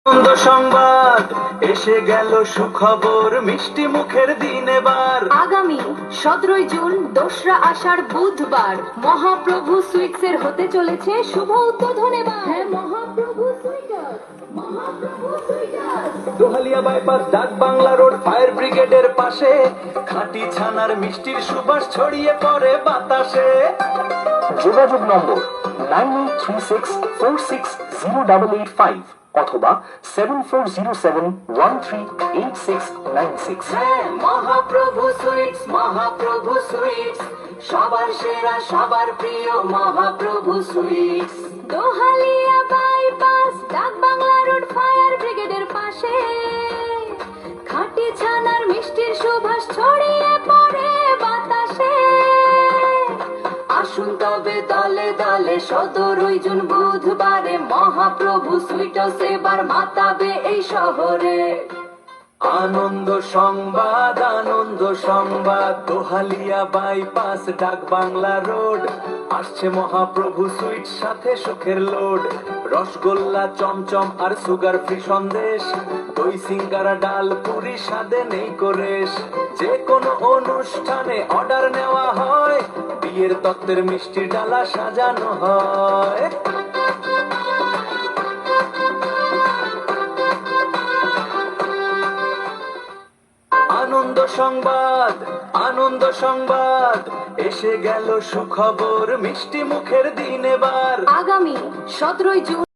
আনন্দ সংবাদ এসে গেল, সুখবর মিষ্টি মুখের দিন এবার। আগামী 17 জুন 2রা আষাঢ় বুধবার মহাপ্রভু সুইটসের হতে চলেছে শুভ উদ্বোধন। এবার হ্যাঁ, মহাপ্রভু সুইটার্স, মহাপ্রভু সুইটার্স। দোহালিয়া বাইপাস ডাক বাংলা রোড ফায়ার ব্রিগেডের পাশে, খাঁটি ছানার মিষ্টির সুবাস ছড়িয়ে পড়ে বাতাসে। যোগাযোগ নম্বর 9836460885 অথবা 7407138696। মহাপ্রভু সুইটস, মহাপ্রভু সুইটস, সবার সেরা সবার প্রিয় মহাপ্রভু সুইটস। দোহালিয়া বাইপাস ডাক বাংলা রোড ফায়ার ব্রিগেডের পাশে, খাঁটি ছানার মিষ্টির সুবাস ছড়িয়ে পড়ে বাতাসে। আসুন তবে দলে দলে 17 জুন বুধবারে মহাপ্রভু সুইটস এবার মাতাবে এই শহরে। আনন্দ সংবাদ, আনন্দ সংবাদ, দোহালিয়া বাইপাস ডাক বাংলা রোড। আসছে মহাপ্রভু সুইট, সাথে সুখের লোড। রসগোল্লা, চমচম আর সুগার ফ্রি সন্দেশ, দই সিঙ্গারা ডাল পুরি, স্বাদে নেই কোরেশ। যে কোনো অনুষ্ঠানে অর্ডার নেওয়া হয়, বিয়ের তত্ত্বের মিষ্টি ডালা সাজানো হয়। আনন্দ সংবাদ, আনন্দ সংবাদ এসে গেল, সুখবর মিষ্টি মুখের দিন এবার। আগামী 17 জুন